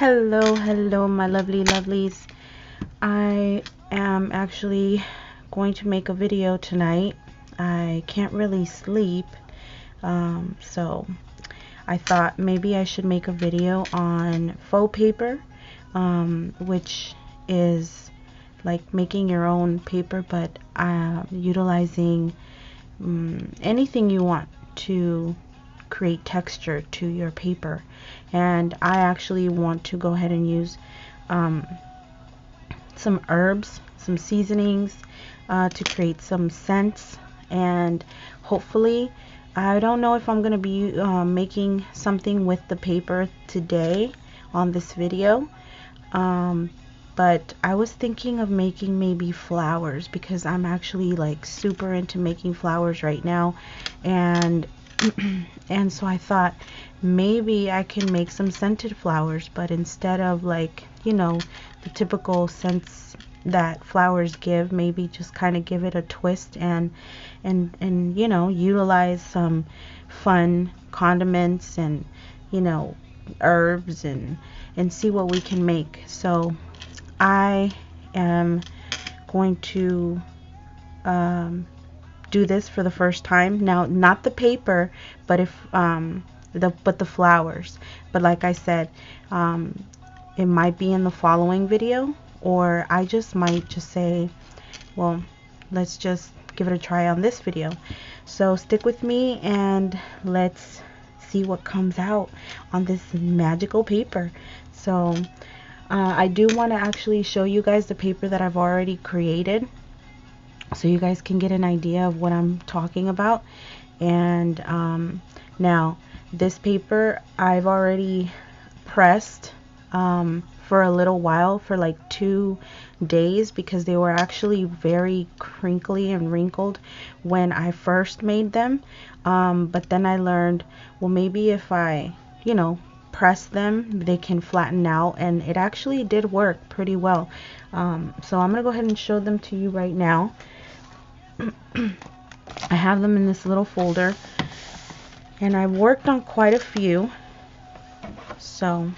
Hello, my lovely lovelies. I am actually going to make a video tonight. I can't really sleep, so I thought maybe I should make a video on faux paper, which is like making your own paper, but utilizing anything you want to create texture to your paper. And I actually want to go ahead and use some herbs, some seasonings to create some scents, and hopefully, I don't know if I'm going to be making something with the paper today on this video, but I was thinking of making maybe flowers, because I'm actually like super into making flowers right now, and and so I thought maybe I can make some scented flowers, but instead of, like, you know, the typical scents that flowers give, maybe just kind of give it a twist and you know, utilize some fun condiments and, you know, herbs and see what we can make. So I am going to do this for the first time. Now, not the paper, but the flowers. But like I said, it might be in the following video, or I just might just say, well, let's just give it a try on this video. So stick with me and let's see what comes out on this magical paper. So I do want to actually show you guys the paper that I've already created, so you guys can get an idea of what I'm talking about. And now this paper I've already pressed for a little while, for like 2 days, because they were actually very crinkly and wrinkled when I first made them, but then I learned, well, maybe if I, you know, press them, they can flatten out, and it actually did work pretty well. So I'm gonna go ahead and show them to you right now. I have them in this little folder, and I've worked on quite a few, so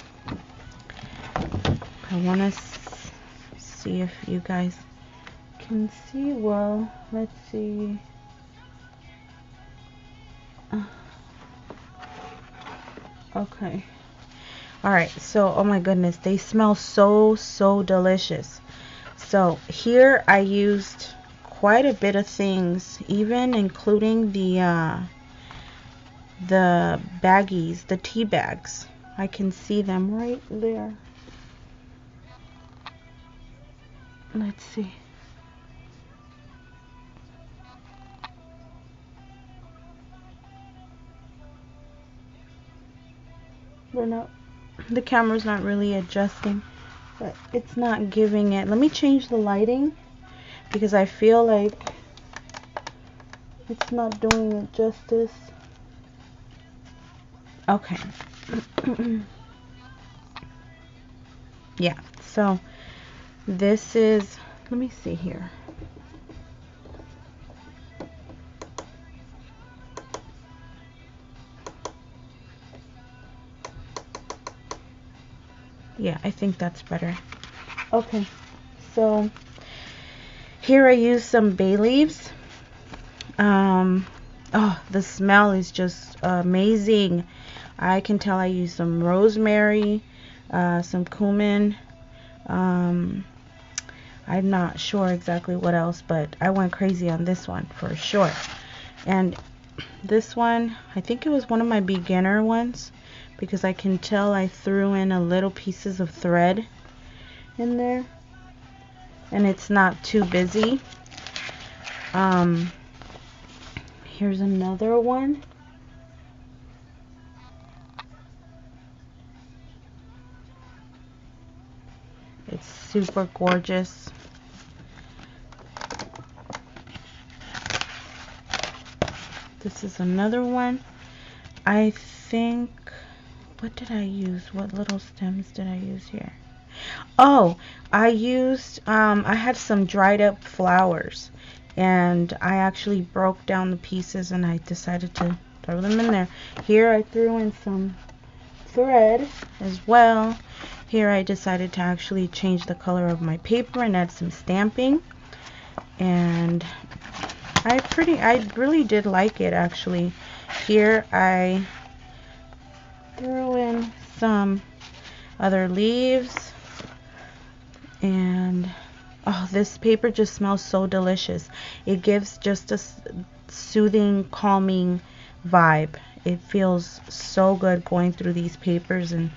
I want to see if you guys can see well. Let's see. Okay. Alright, so oh my goodness, they smell so delicious. So here I used quite a bit of things, even including the baggies, the tea bags. I can see them right there. Let's see. They're not, the camera's not really adjusting, but it's not giving it. Let me change the lighting, because I feel like it's not doing it justice. Okay. Yeah, so this is, let me see here. Yeah, I think that's better. Okay, so here I use some bay leaves. Oh, the smell is just amazing. I can tell I use some rosemary, some cumin. I'm not sure exactly what else, but I went crazy on this one for sure. And this one, I think it was one of my beginner ones, because I can tell I threw in a little pieces of thread in there, and it's not too busy. Here's another one. It's super gorgeous. This is another one. I think, what did I use? What little stems did I use here? Oh, I used, I had some dried up flowers, and I actually broke down the pieces and I decided to throw them in there. Here I threw in some thread as well. Here I decided to actually change the color of my paper and add some stamping, and I really did like it actually. Here I threw in some other leaves, and oh, this paper just smells so delicious. It gives just a soothing, calming vibe. It feels so good going through these papers and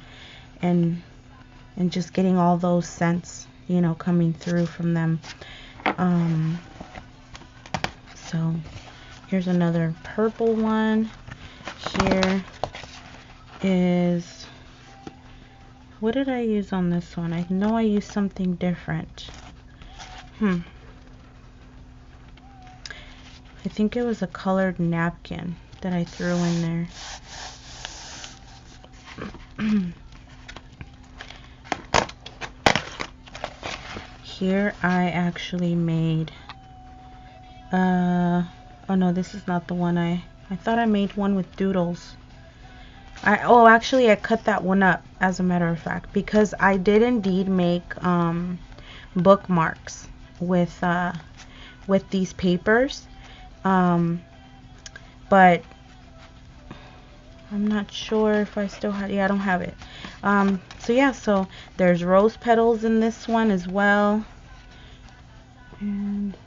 just getting all those scents, you know, coming through from them. So here's another purple one. Here is, what did I use on this one? I know I used something different. I think it was a colored napkin that I threw in there. Here I actually made, oh no, this is not the one. I thought I made one with doodles. Actually I cut that one up, as a matter of fact, because I did indeed make bookmarks with these papers, but I'm not sure if I still have, yeah, I don't have it. So yeah, so there's rose petals in this one as well, and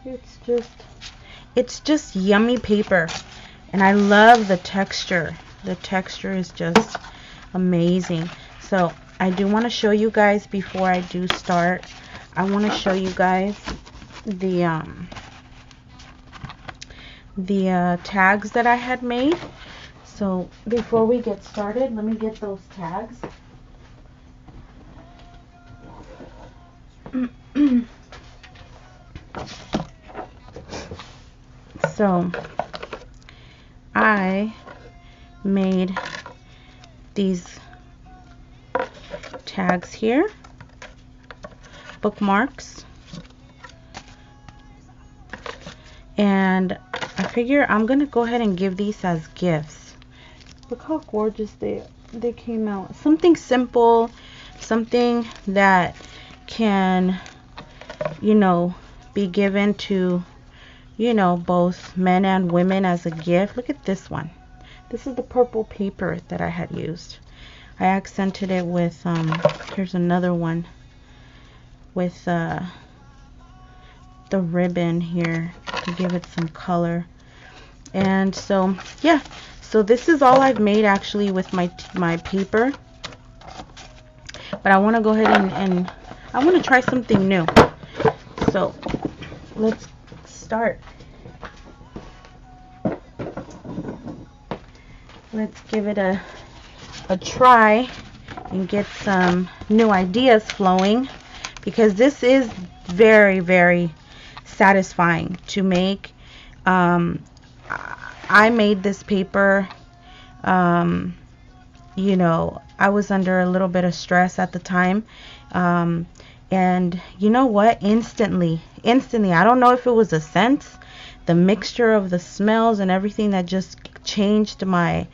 it's just yummy paper, and I love the texture. The texture is just amazing. So I do want to show you guys, before I do start, I want to show you guys the tags that I had made. So before we get started, let me get those tags. So I made these tags here, bookmarks, and I figure I'm gonna go ahead and give these as gifts. Look how gorgeous they came out. Something simple, something that can, you know, be given to, you know, both men and women as a gift. Look at this one. This is the purple paper that I had used. I accented it with, here's another one with the ribbon here to give it some color. And so, yeah, so this is all I've made actually with my paper. But I want to go ahead and I want to try something new. So let's start. Let's give it a try and get some new ideas flowing, because this is very, very satisfying to make. I made this paper, you know, I was under a little bit of stress at the time, and you know what, instantly, I don't know if it was the scents, the mixture of the smells and everything that just changed my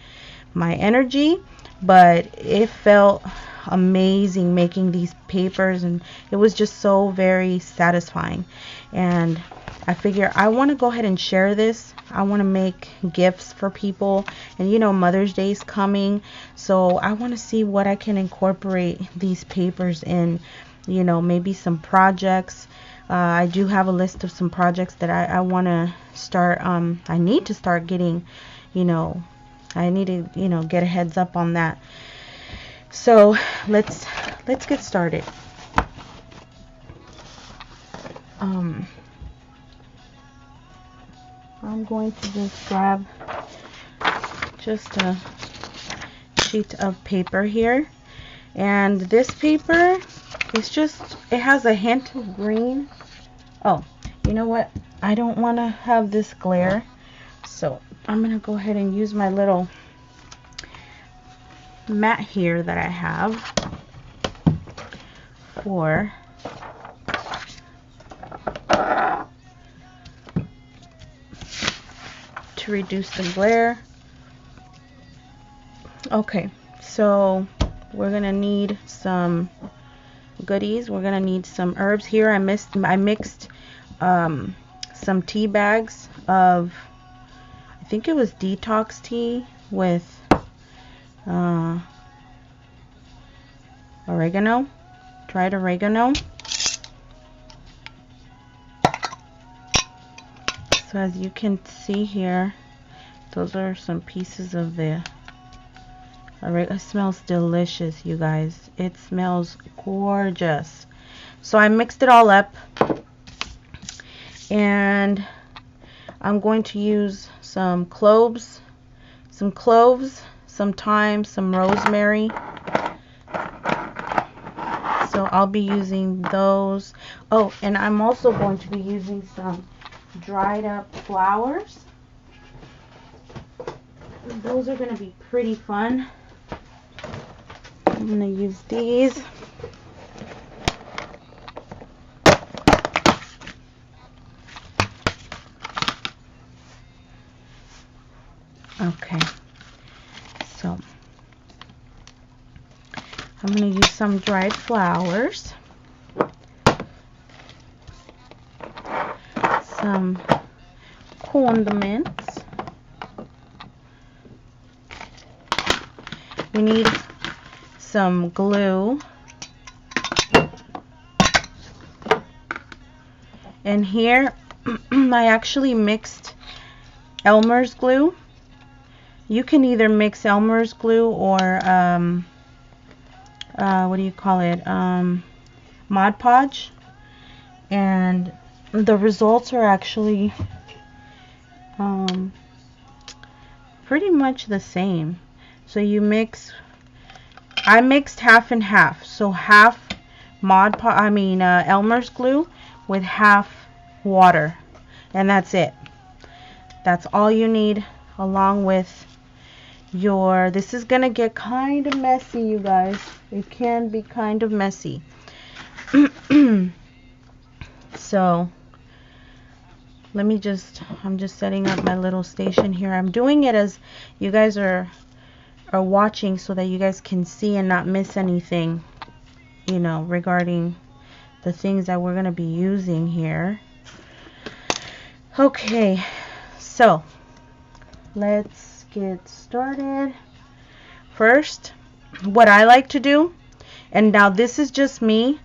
energy, but it felt amazing making these papers, and it was just so very satisfying. And I figure I want to go ahead and share this. I want to make gifts for people, and you know, Mother's Day is coming, so I want to see what I can incorporate these papers in, you know, maybe some projects. I do have a list of some projects that I want to start. I need to start getting, you know, I need to, you know, get a heads up on that. So let's get started. I'm going to just grab just a sheet of paper here, and this paper is just, it has a hint of green. Oh, you know what, I don't want to have this glare, so I'm gonna go ahead and use my little mat here that I have for to reduce the glare. Okay, so we're gonna need some goodies. We're gonna need some herbs. Here I mixed some tea bags of, I think it was detox tea with oregano, dried oregano. So as you can see here, those are some pieces of the oregano. It smells delicious, you guys. It smells gorgeous. So I mixed it all up, and I'm going to use some cloves, some thyme, some rosemary. So I'll be using those. Oh, and I'm also going to be using some dried up flowers. Those are going to be pretty fun. I'm going to use these. Okay, so I'm going to use some dried flowers, some condiments. We need some glue. And here I actually mixed Elmer's glue. You can either mix Elmer's glue or what do you call it? Mod Podge. And the results are actually pretty much the same. So you mix, I mixed half and half. So half Elmer's glue with half water, and that's it. That's all you need, along with your, this is gonna get kind of messy, you guys. It can be kind of messy. So I'm just setting up my little station here. I'm doing it as you guys are watching, so that you guys can see and not miss anything, you know, regarding the things that we're going to be using here. Okay, so let's get started. First, what I like to do, and now this is just me,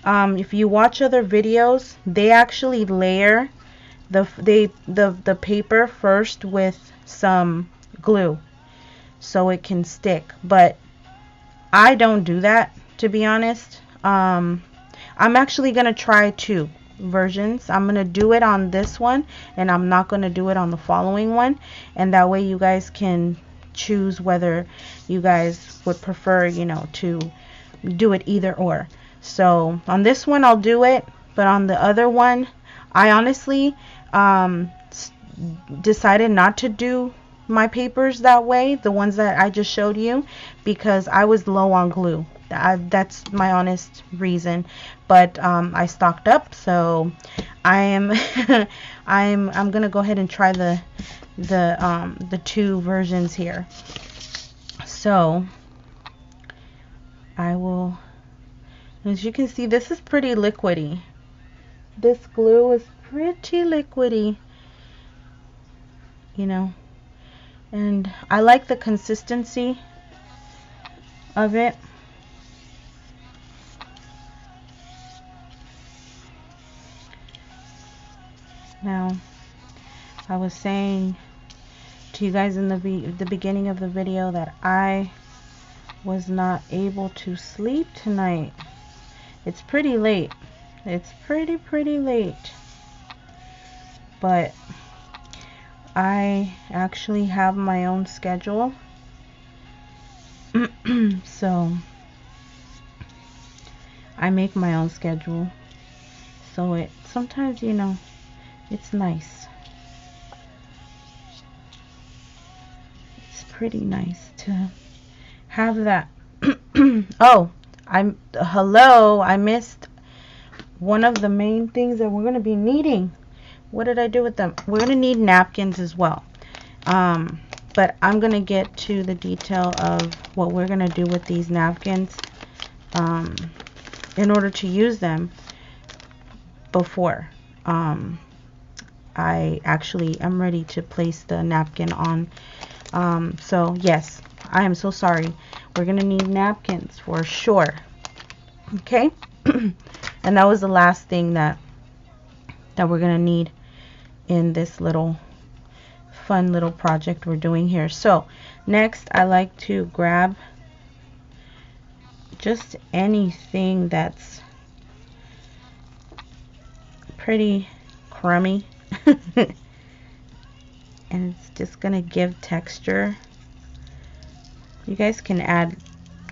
if you watch other videos, they actually layer the paper first with some glue so it can stick, but I don't do that, to be honest. I'm actually gonna try two versions. I'm gonna do it on this one, and I'm not gonna do it on the following one, and that way you guys can choose whether you guys would prefer, you know, to do it either or. So on this one I'll do it, but on the other one I honestly decided not to do my papers that way, the ones that I just showed you, because I was low on glue. That's my honest reason. But I stocked up, so I am I'm gonna go ahead and try the two versions here. So I will, as you can see, this is pretty liquidy. This glue is pretty liquidy, you know, and I like the consistency of it. Now, I was saying to you guys in the beginning of the video that I was not able to sleep tonight. It's pretty late. It's pretty late. But I actually have my own schedule. So I make my own schedule. So it sometimes, you know, it's nice. It's pretty nice to have that. Oh, I missed one of the main things that we're going to be needing. What did I do with them? We're going to need napkins as well. But I'm going to get to the detail of what we're going to do with these napkins in order to use them before I actually am ready to place the napkin on. So yes, I am so sorry. We're going to need napkins for sure. Okay? And that was the last thing that we're going to need in this little fun little project we're doing here. So next, I like to grab just anything that's pretty crummy and it's just gonna give texture. You guys can add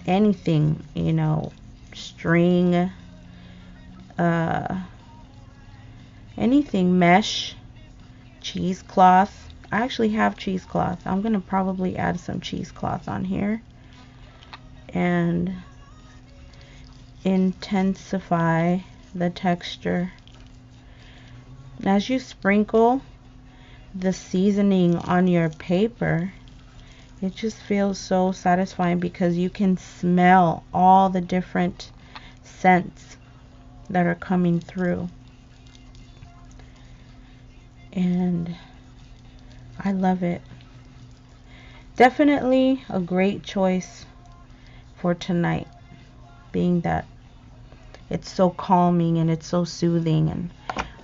anything, you know, string, anything, mesh, cheesecloth. I actually have cheesecloth. I'm gonna probably add some cheesecloth on here and intensify the texture. And as you sprinkle the seasoning on your paper, it just feels so satisfying because you can smell all the different scents that are coming through. And I love it. Definitely a great choice for tonight, being that it's so calming and it's so soothing, and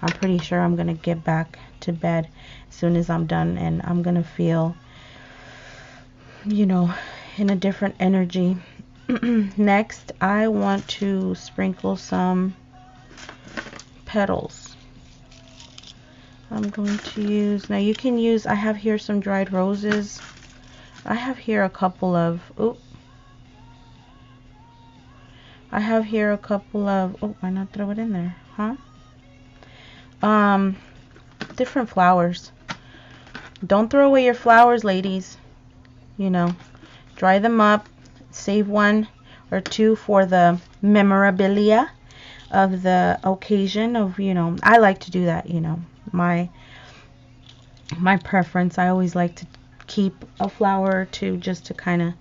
I'm pretty sure I'm gonna get back to bed as soon as I'm done, and I'm gonna feel, you know, in a different energy. Next, I want to sprinkle some petals. I'm going to use, now you can use, I have here some dried roses. I have here a couple of, why not throw it in there, huh? Different flowers. Don't throw away your flowers, ladies. You know, dry them up, save one or two for the memorabilia of the occasion of, you know, I like to do that, you know, my preference. I always like to keep a flower or two just to kind of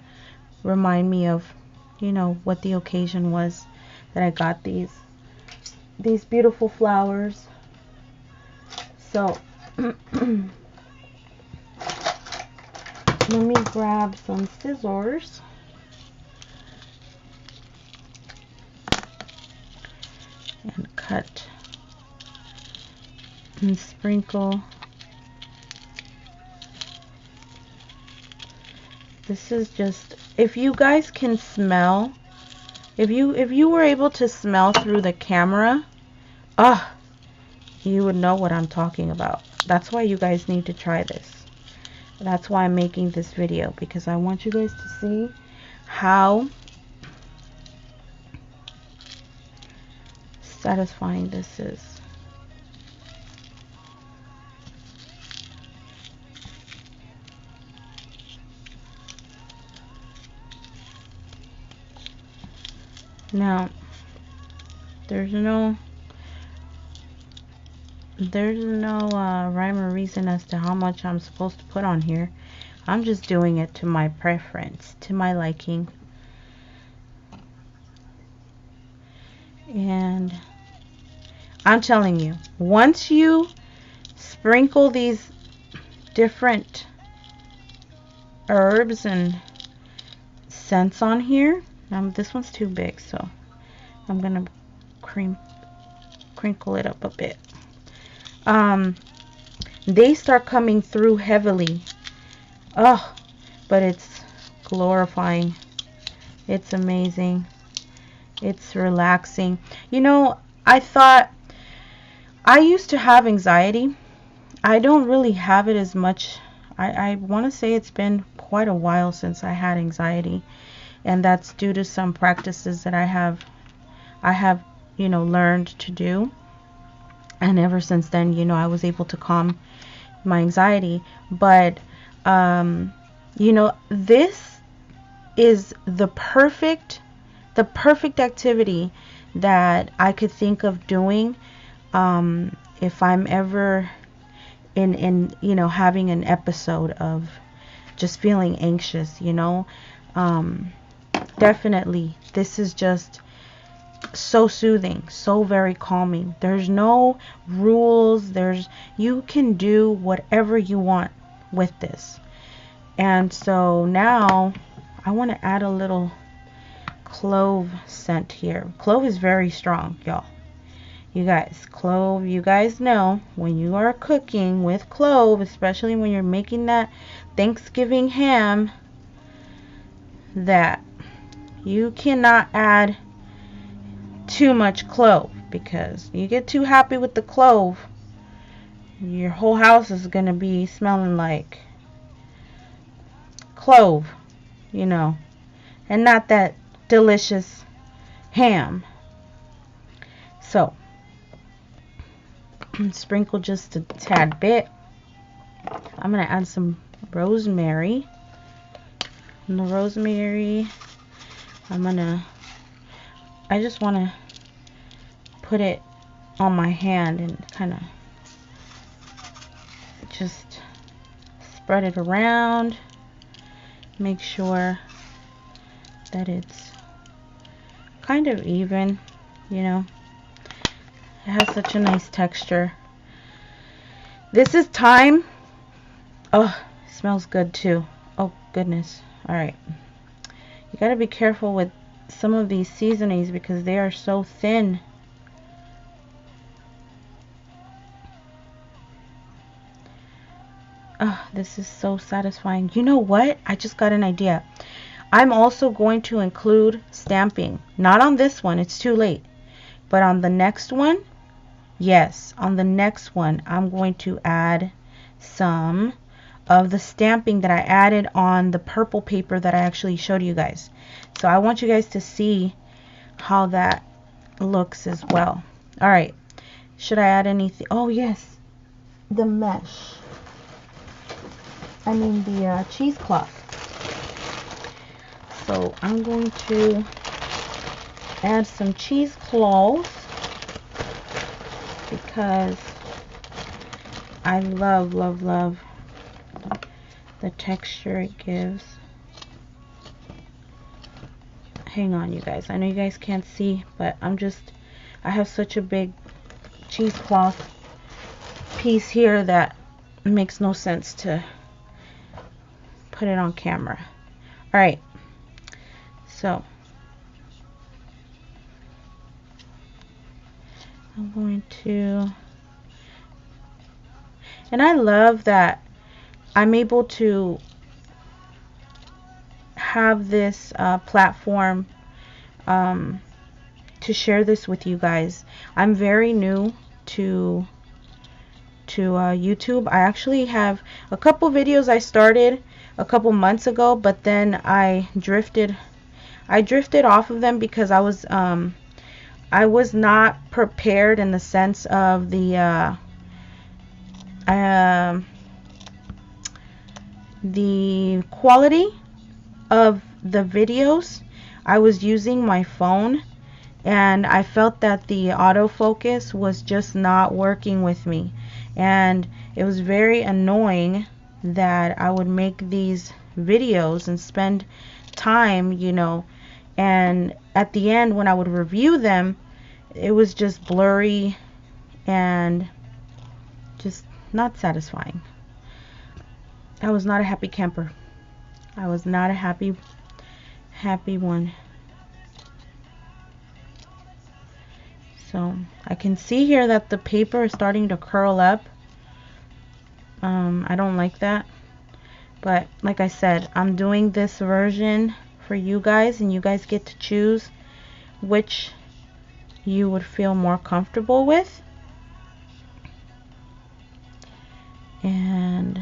remind me of, you know, what the occasion was that I got these beautiful flowers. So let me grab some scissors and cut and sprinkle. This is just, if you guys can smell, if you were able to smell through the camera, you would know what I'm talking about. That's why you guys need to try this. That's why I'm making this video, because I want you guys to see how satisfying this is. Now, there's no rhyme or reason as to how much I'm supposed to put on here. I'm just doing it to my preference, to my liking. And I'm telling you, once you sprinkle these different herbs and scents on here, this one's too big, so I'm gonna crinkle it up a bit. They start coming through heavily. But it's glorifying. It's amazing. It's relaxing. You know, I thought, I used to have anxiety. I don't really have it as much. I want to say it's been quite a while since I had anxiety, and that's due to some practices that I have you know, learned to do. And ever since then, you know, I was able to calm my anxiety. But you know, this is the perfect activity that I could think of doing if I'm ever in you know, having an episode of just feeling anxious, you know. Definitely, this is just so soothing, so very calming. There's no rules. You can do whatever you want with this. And so now I want to add a little clove scent here. Clove is very strong, y'all. You guys, clove, you guys know when you are cooking with clove, especially when you're making that Thanksgiving ham, that you cannot add too much clove, because you get too happy with the clove, your whole house is going to be smelling like clove, you know, and not that delicious ham. So sprinkle just a tad bit. I'm going to add some rosemary. And the rosemary, I just want to put it on my hand and kind of just spread it around. Make sure that it's kind of even, you know. It has such a nice texture. This is thyme. Oh, it smells good too. Oh goodness. Alright. You gotta be careful with some of these seasonings because they are so thin. Oh, this is so satisfying. You know what? I just got an idea. I'm also going to include stamping. Not on this one, it's too late. But on the next one, yes, on the next one, I'm going to add some of the stamping that I added on the purple paper that I actually showed you guys. So I want you guys to see how that looks as well. Alright, should I add anything? Oh yes, the mesh. I mean the cheesecloth. So I'm going to add some cheesecloth because I love the texture it gives. Hang on, you guys. I know you guys can't see, but I have such a big cheesecloth piece here that it makes no sense to put it on camera. Alright, so I'm going to, and I love that I'm able to have this platform to share this with you guys. I'm very new to YouTube. I actually have a couple videos I started a couple months ago, but then I drifted off of them because I was not prepared in the sense of the quality of the videos. I was using my phone and I felt that the autofocus was just not working with me, and it was very annoying that I would make these videos and spend time, you know, and at the end when I would review them, it was just blurry and just not satisfying. I was not a happy camper. I was not a happy one. So I can see here that the paper is starting to curl up. I don't like that, but like I said, I'm doing this version for you guys, and you guys get to choose which you would feel more comfortable with. And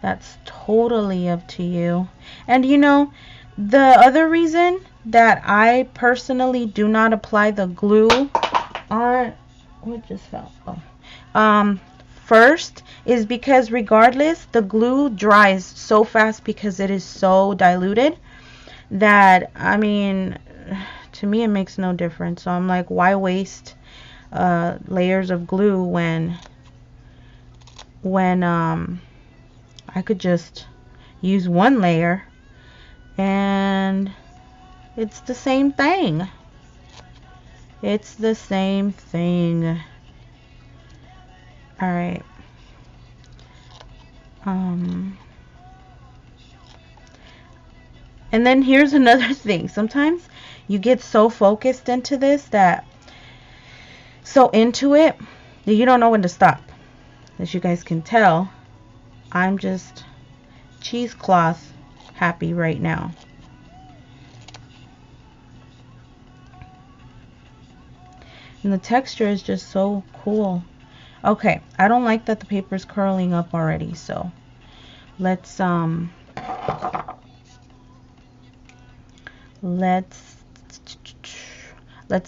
that's totally up to you. And you know, the other reason that I personally do not apply the glue on, what just fell? Oh. First is because regardless, the glue dries so fast because it is so diluted that, I mean, to me it makes no difference. So I'm like, why waste layers of glue when I I could just use one layer and it's the same thing. It's the same thing. Alright. And then here's another thing. Sometimes you get so focused into this that into it that you don't know when to stop. As you guys can tell, I'm just cheesecloth happy right now. And the texture is just so cool. Okay, I don't like that the paper's curling up already, so let's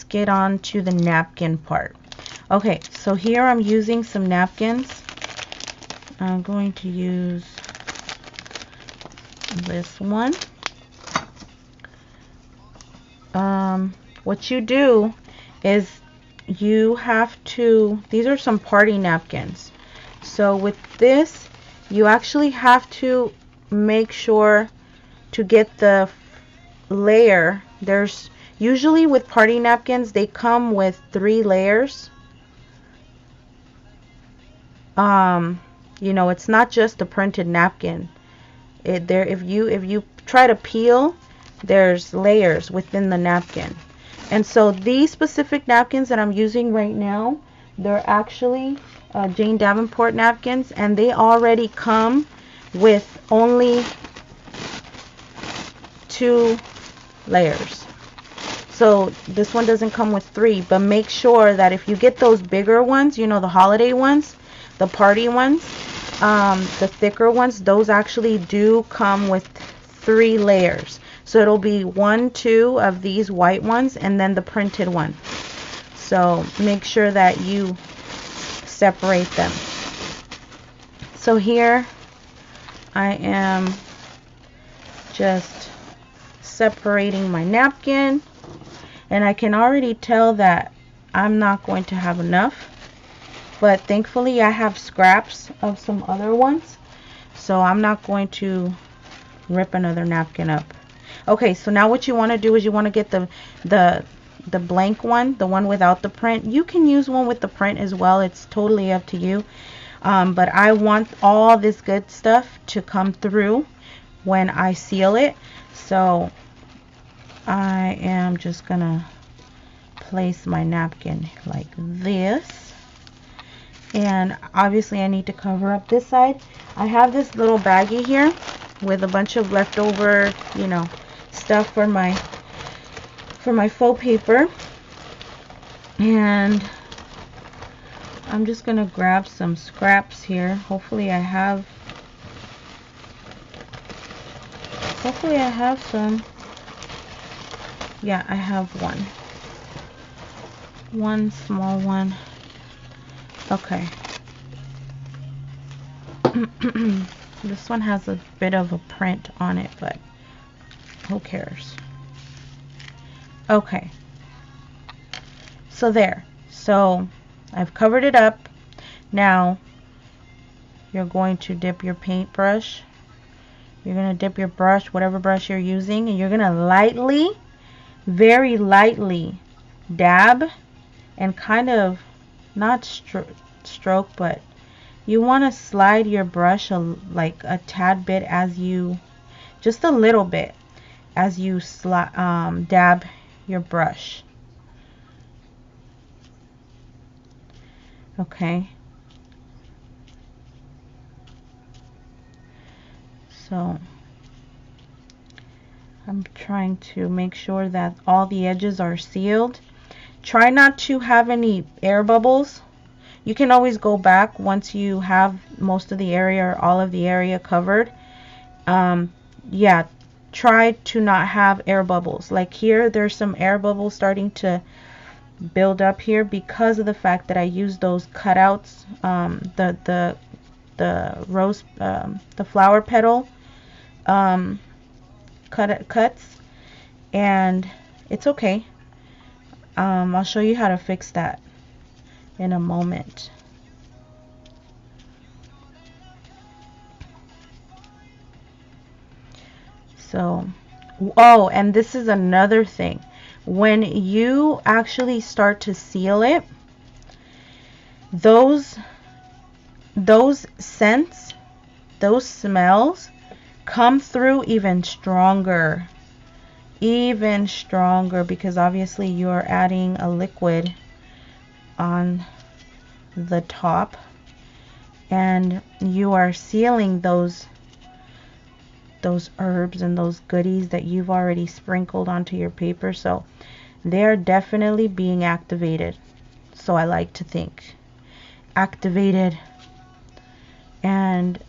get on to the napkin part. Okay, so here I'm using some napkins. I'm going to use this one. What you do is you have to, these are some party napkins. So with this, you actually have to make sure to get the layer. There's usually with party napkins, they come with 3 layers. You know, it's not just a printed napkin. If you try to peel, there's layers within the napkin. And so these specific napkins that I'm using right now, they're actually Jane Davenport napkins, and they already come with only 2 layers. So this one doesn't come with 3, but make sure that if you get those bigger ones, you know, the holiday ones, the party ones, the thicker ones, those actually do come with 3 layers. So it'll be 1, 2 of these white ones, and then the printed one. So make sure that you separate them. So here I am just separating my napkin, and I can already tell that I'm not going to have enough, but thankfully I have scraps of some other ones, so I'm not going to rip another napkin up. Okay, so now what you want to do is you want to get the blank one, the one without the print. You can use one with the print as well, it's totally up to you. But I want all this good stuff to come through when I seal it. So I am just gonna place my napkin like this, and obviously I need to cover up this side. I have this little baggie here with a bunch of leftover, you know, stuff for my faux paper, and I'm just gonna grab some scraps here. Hopefully I have some. Yeah, I have one small one. Okay. This one has a bit of a print on it, but who cares? Okay. So there. So I've covered it up. Now you're going to dip your paintbrush. You're going to dip your brush, whatever brush you're using, and you're going to lightly, very lightly dab and kind of not stroke, but you want to slide your brush like a tad bit as you, just a little bit as you dab your brush. Okay. So I'm trying to make sure that all the edges are sealed. Try not to have any air bubbles. You can always go back once you have most of the area or all of the area covered. Yeah, try to not have air bubbles. Like here, there's some air bubbles starting to build up here because of the fact that I used those cutouts, the rose, the flower petal cuts, and it's okay. I'll show you how to fix that in a moment. So, oh, and this is another thing. When you actually start to seal it, those scents, those smells come through even stronger, because obviously you're adding a liquid on the top and you are sealing those herbs and those goodies that you've already sprinkled onto your paper. So they're definitely being activated. So I like to think activated. And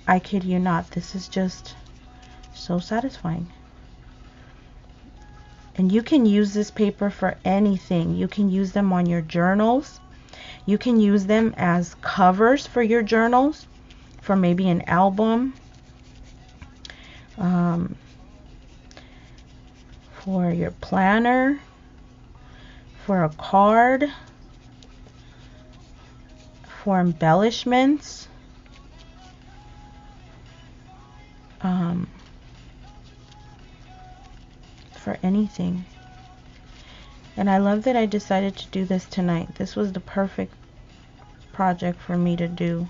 I kid you not, this is just so satisfying. And you can use this paper for anything. You can use them on your journals. You can use them as covers for your journals, for maybe an album, for your planner, for a card, for embellishments, for anything. And I love that I decided to do this tonight. This was the perfect project for me to do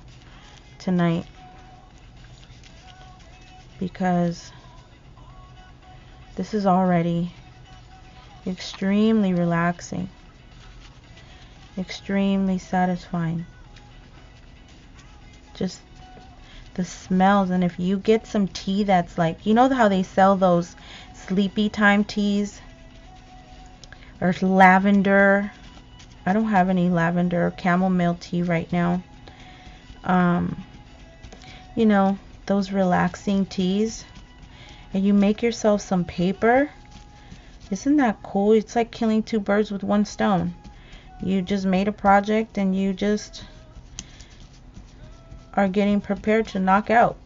tonight, because this is already extremely relaxing, extremely satisfying. Just the smells. And if you get some tea that's like, you know how they sell those sleepy time teas, or lavender. I don't have any lavender or chamomile tea right now. You know, those relaxing teas, and you make yourself some paper. Isn't that cool? It's like killing two birds with one stone. You just made a project and you just are getting prepared to knock out.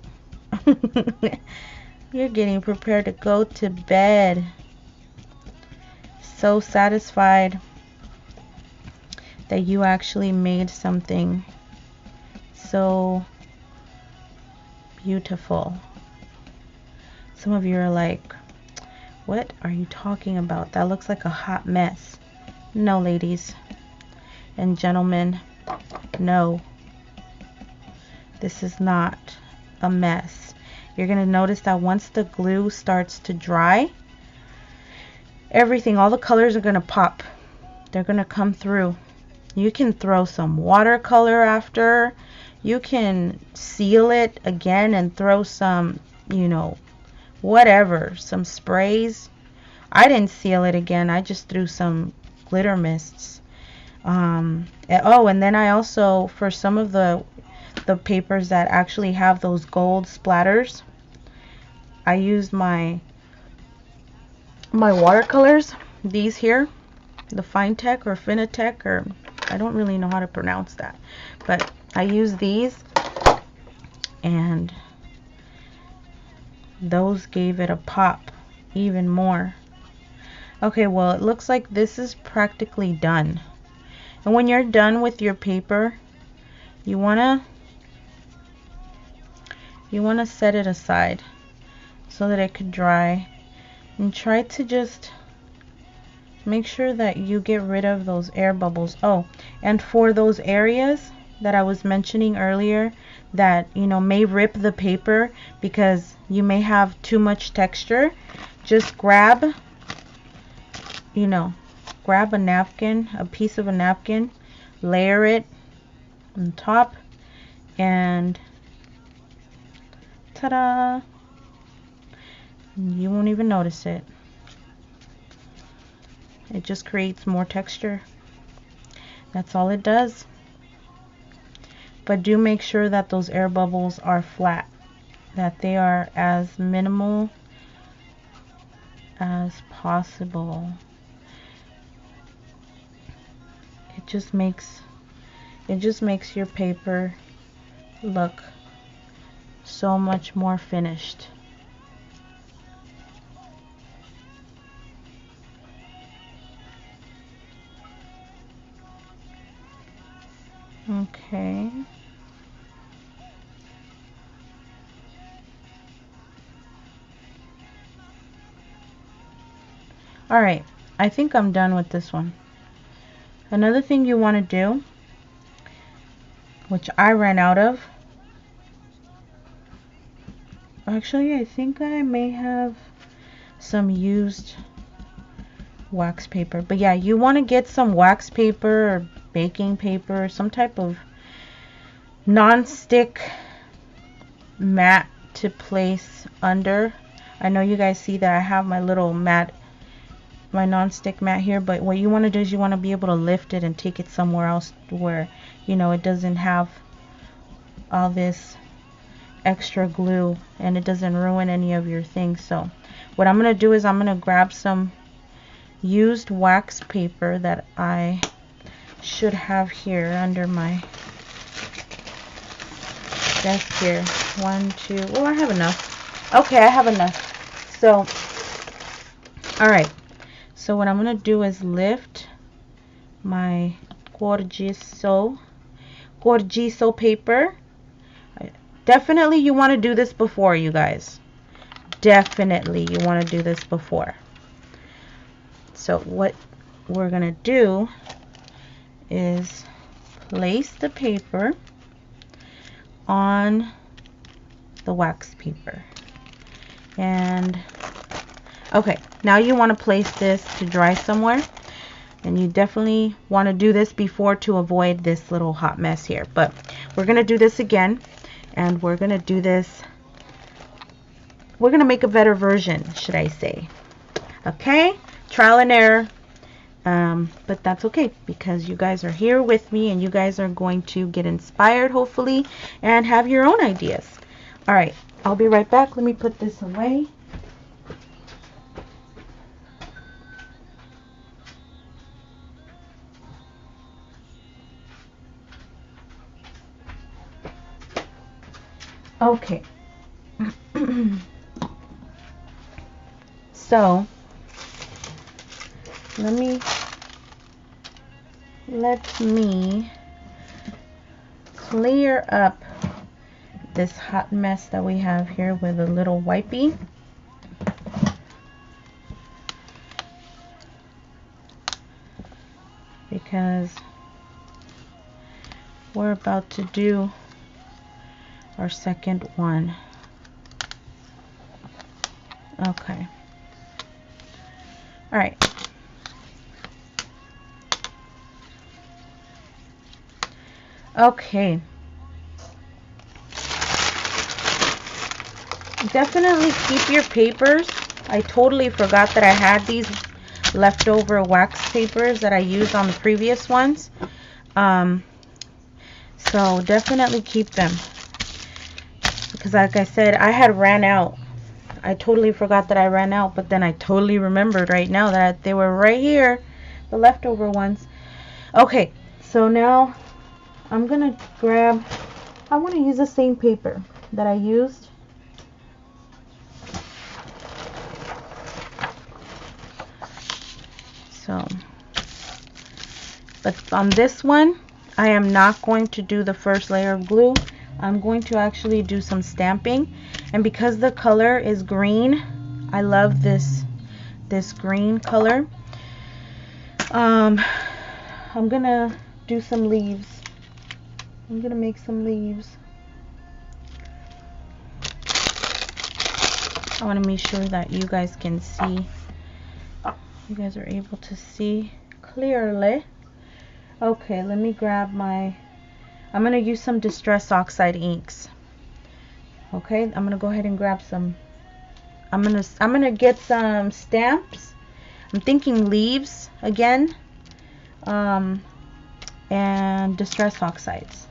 You're getting prepared to go to bed. So satisfied that you actually made something so beautiful. Some of you are like, what are you talking about? That looks like a hot mess. No, ladies and gentlemen, no. This is not a mess. You're going to notice that once the glue starts to dry, everything, all the colors are going to pop. They're going to come through. You can throw some watercolor after. You can seal it again and throw some, you know, whatever, some sprays. I didn't seal it again. I just threw some glitter mists. And then I also, for some of the papers that actually have those gold splatters, I used my watercolors, these here, the Finetech or Finitech, or I don't really know how to pronounce that, but I use these, and those gave it a pop even more. Okay, well, it looks like this is practically done. And when you're done with your paper, you wanna set it aside so that it could dry, and try to just make sure that you get rid of those air bubbles. Oh, and for those areas that I was mentioning earlier that, you know, may rip the paper because you may have too much texture, just grab a napkin, a piece of a napkin, layer it on top, and ta-da! You won't even notice it. It just creates more texture. That's all it does. But do make sure that those air bubbles are flat, that they are as minimal as possible. It just makes your paper look so much more finished. Okay. Alright, I think I'm done with this one. Another thing you want to do, which I ran out of, actually I think I may have some used wax paper, but yeah, you want to get some wax paper or baking paper, some type of non-stick mat to place under. I know you guys see that I have my little mat, my non-stick mat here, but what you want to do is you want to be able to lift it and take it somewhere else where, you know, it doesn't have all this extra glue and it doesn't ruin any of your things. So what I'm going to do is I'm going to grab some used wax paper that I should have here under my desk here. 1, 2, well, I have enough. Okay, I have enough. So alright, so what I'm going to do is lift my Gorgiso paper. Definitely you want to do this before, you guys. Definitely you want to do this before. So what we're going to do is place the paper on the wax paper. And okay, now you want to place this to dry somewhere, and you definitely want to do this before to avoid this little hot mess here. But we're going to do this again, and we're going to do this, we're going to make a better version, should I say. Okay, trial and error, but that's okay because you guys are here with me and you guys are going to get inspired hopefully and have your own ideas. Alright, I'll be right back. Let me put this away. Okay. So let me clear up this hot mess that we have here with a little wipey. Because we're about to do our second one. Okay. All right. Okay. Definitely keep your papers. I totally forgot that I had these leftover wax papers that I used on the previous ones. So definitely keep them. Because like I said, I had ran out. I totally forgot that I ran out, but then I totally remembered right now that they were right here, the leftover ones. Okay, so now I'm gonna grab, I want to use the same paper that I used. So, but on this one, I am not going to do the first layer of glue. I'm going to actually do some stamping, and because the color is green, I love this green color. I'm gonna do some leaves. I'm gonna make some leaves. I want to make sure that you guys can see. You guys are able to see clearly. Okay, let me grab my, I'm going to use some Distress Oxide inks. Okay, I'm going to go ahead and grab some, I'm going to get some stamps. I'm thinking leaves again, and Distress Oxides.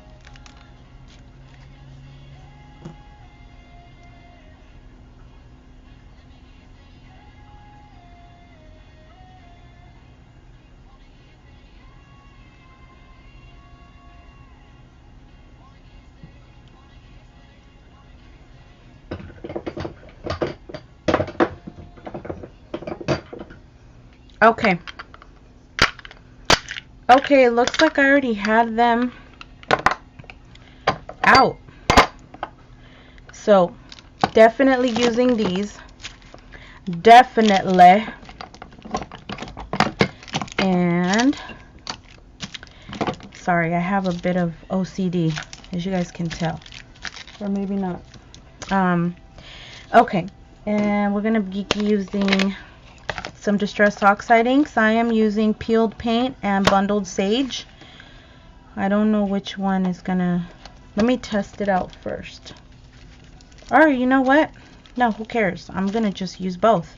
Okay. Okay, it looks like I already had them out. So, definitely using these. Definitely And sorry, I have a bit of OCD, as you guys can tell, or maybe not. Okay, and we're gonna be using some Distress Oxide inks. I am using Peeled Paint and Bundled Sage. I don't know which one is gonna, let me test it out first. Or you know what? No, who cares? I'm gonna just use both.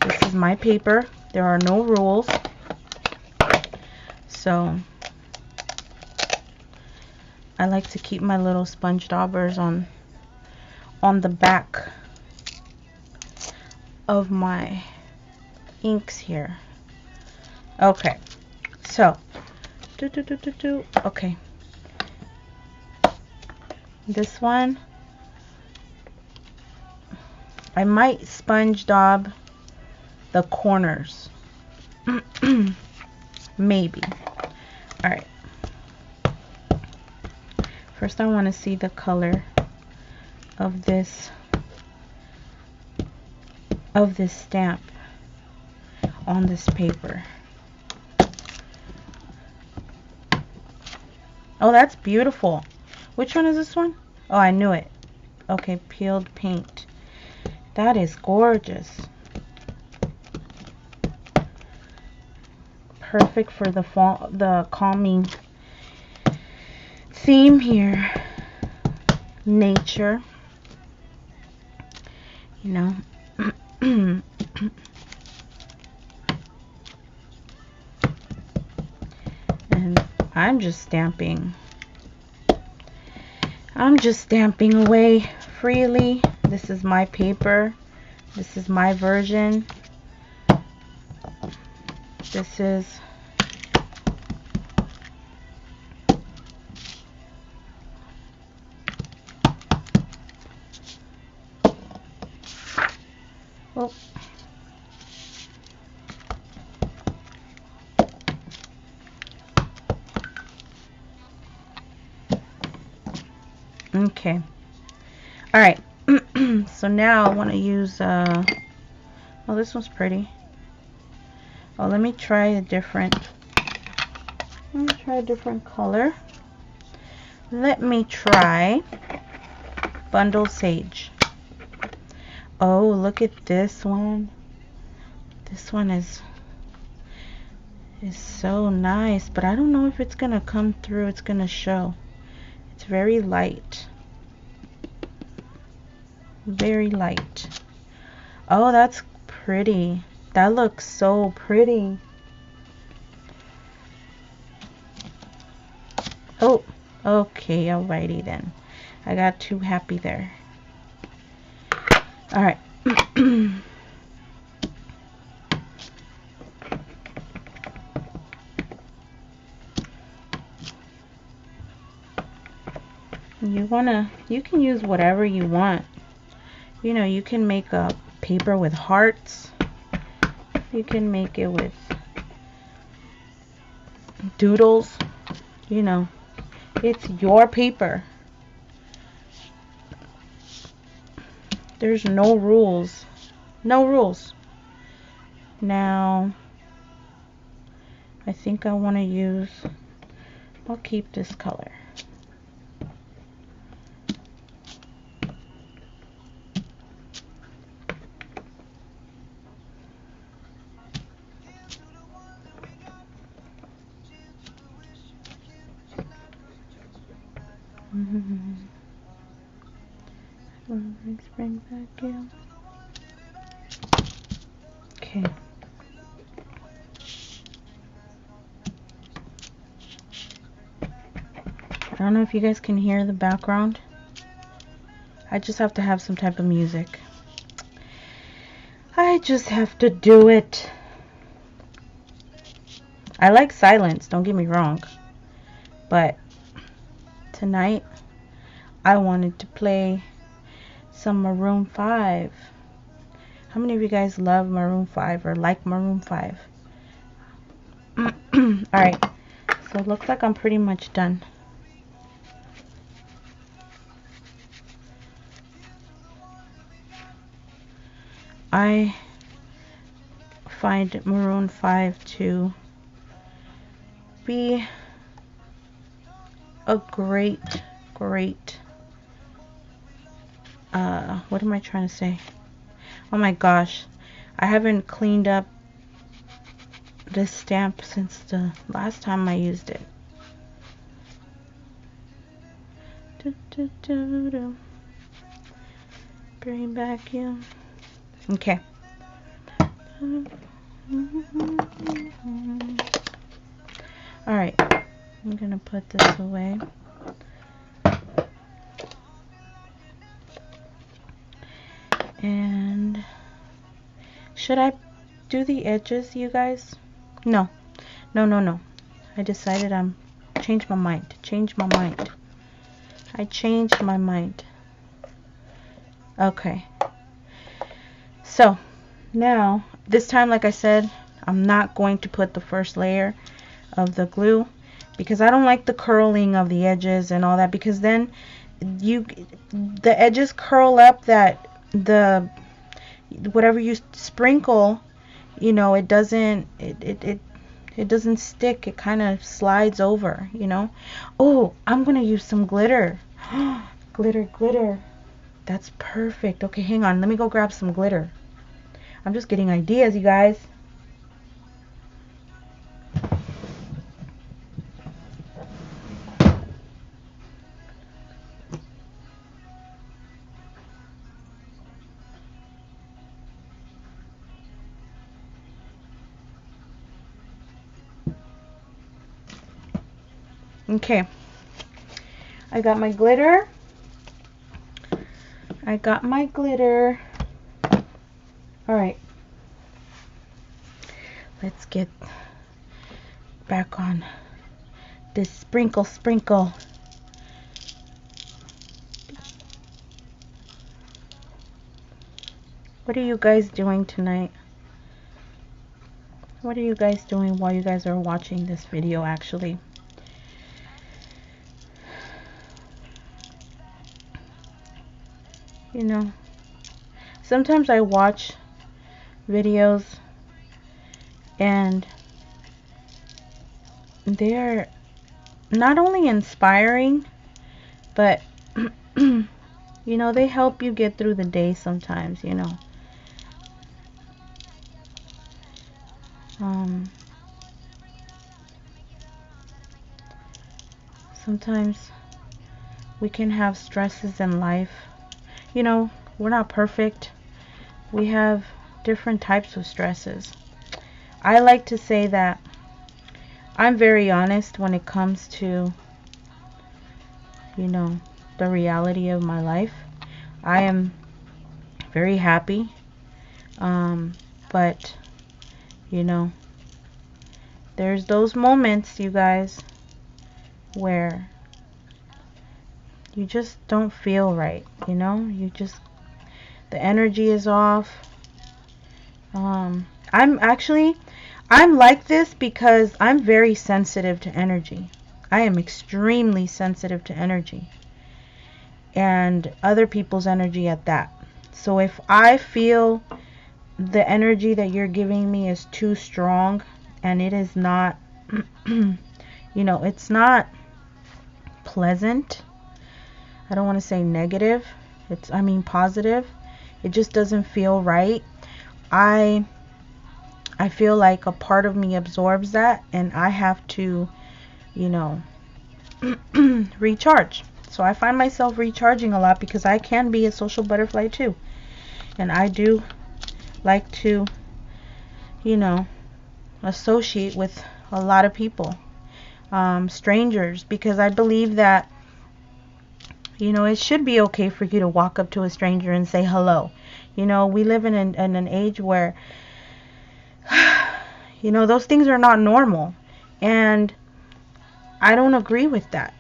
This is my paper. There are no rules. So I like to keep my little sponge daubers on the back of my inks here. Okay, so okay, this one I might sponge daub the corners. Maybe. All right, first I want to see the color of this stamp on this paper. Oh, that's beautiful. Which one is this one? Oh, I knew it. Okay, Peeled Paint. That is gorgeous. Perfect for the fall, the calming theme here. Nature. You know. And I'm just stamping away freely. This is my paper. This is my version. This is oh. Okay. All right. So now I want to use oh, this one's pretty. Oh, let me try a different color. Let me try Bundle Sage. Oh, look at this one. This one is so nice, but I don't know if it's gonna come through. It's gonna show. It's very light. Very light. Oh, that's pretty. That looks so pretty. Oh, okay, alrighty then. I got too happy there. Alright. You can use whatever you want. You know, you can make a paper with hearts. You can make it with doodles. You know, it's your paper. There's no rules. No rules. Now, I think I want to use, I'll keep this color. Bring back in. Okay. I don't know if you guys can hear the background. I just have to have some type of music. I just have to do it. I like silence, don't get me wrong. But tonight, I wanted to play some Maroon 5. How many of you guys love Maroon 5 or like Maroon 5? Alright, so it looks like I'm pretty much done. I find Maroon 5 to be a great what am I trying to say? Oh my gosh, I haven't cleaned up this stamp since the last time I used it. Bring back you. Okay. Alright, I'm gonna put this away. And should I do the edges, you guys? No. I decided changed my mind. I changed my mind. Okay. So, now, this time, like I said, I'm not going to put the first layer of the glue because I don't like the curling of the edges and all that, because then the edges curl up, that the whatever you sprinkle, you know, it doesn't stick. It kind of slides over, you know. Oh, I'm gonna use some glitter. glitter. That's perfect. Okay, hang on, let me go grab some glitter. I'm just getting ideas, you guys. Okay, I got my glitter. Alright, let's get back on this sprinkle. What are you guys doing tonight? What are you guys doing while you guys are watching this video, actually? You know, sometimes I watch videos and they're not only inspiring, but you know, they help you get through the day sometimes, you know. Sometimes we can have stresses in life. You know, we're not perfect. We have different types of stresses. I like to say that I'm very honest when it comes to, you know, the reality of my life. I am very happy. But, you know, there's those moments, you guys, where you just don't feel right, you know. The energy is off. I'm like this because I'm very sensitive to energy. I am extremely sensitive to energy, and other people's energy at that. So if I feel the energy that you're giving me is too strong, and it is not you know, it's not pleasant. I don't want to say negative. I mean positive. It just doesn't feel right. I feel like a part of me absorbs that, and I have to, you know, recharge. So I find myself recharging a lot because I can be a social butterfly too. And I do like to, you know, associate with a lot of people, strangers, because I believe that, you know, it should be okay for you to walk up to a stranger and say hello. You know, we live in an age where, you know, those things are not normal. And I don't agree with that.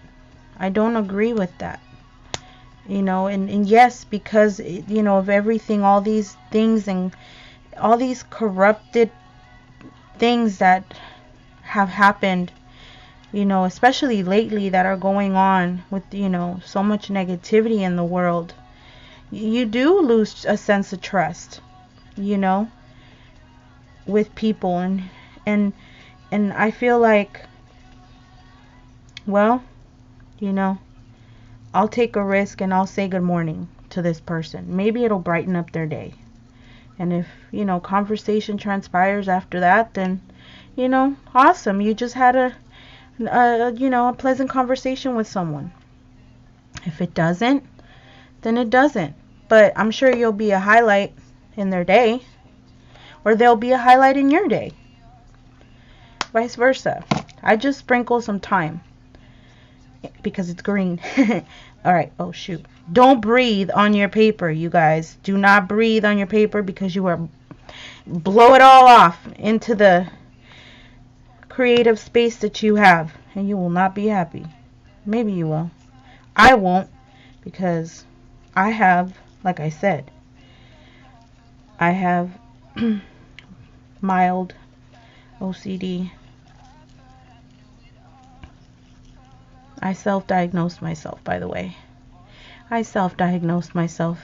You know, and yes, because, you know, of everything, all these things and all these corrupted things that have happened, you know, especially lately, that are going on with, you know, so much negativity in the world, you do lose a sense of trust, you know, with people. And I feel like well, you know, I'll take a risk and I'll say good morning to this person. Maybe it'll brighten up their day. And if, you know, conversation transpires after that, then, you know, awesome. You just had a pleasant conversation with someone. If it doesn't, then it doesn't. But I'm sure you'll be a highlight in their day, or they'll be a highlight in your day. Vice versa. I just sprinkle some thyme because it's green. All right. Oh, shoot. Don't breathe on your paper, you guys. Do not breathe on your paper because you are blow it all off into the creative space that you have, and you will not be happy. Maybe you will. I won't, because I have, like I said, I have mild OCD. I self-diagnosed myself, by the way. I self-diagnosed myself.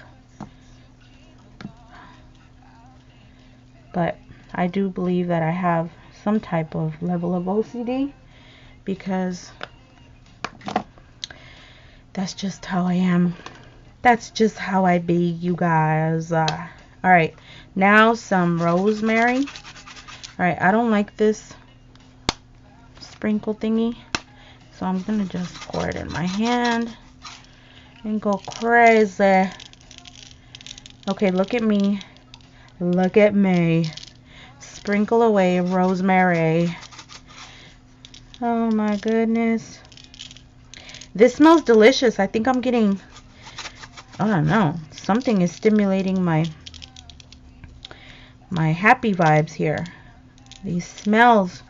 But I do believe that I have some type of level of OCD, because that's just how I am. That's just how I be, you guys. Alright, now some rosemary. Alright, I don't like this sprinkle thingy, so I'm gonna just pour it in my hand and go crazy. Okay, look at me. Look at me. Sprinkle away rosemary. Oh my goodness. This smells delicious. I think I'm getting, I don't know, something is stimulating my happy vibes here. These smells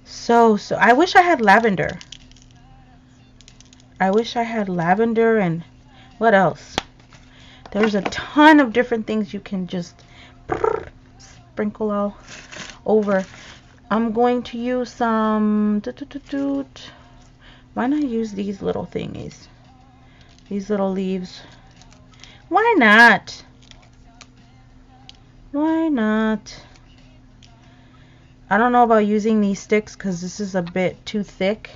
so I wish I had lavender. I wish I had lavender, and what else? There's a ton of different things you can just sprinkle all over. I'm going to use some, why not use these little thingies? These little leaves. Why not? Why not? I don't know about using these sticks because this is a bit too thick,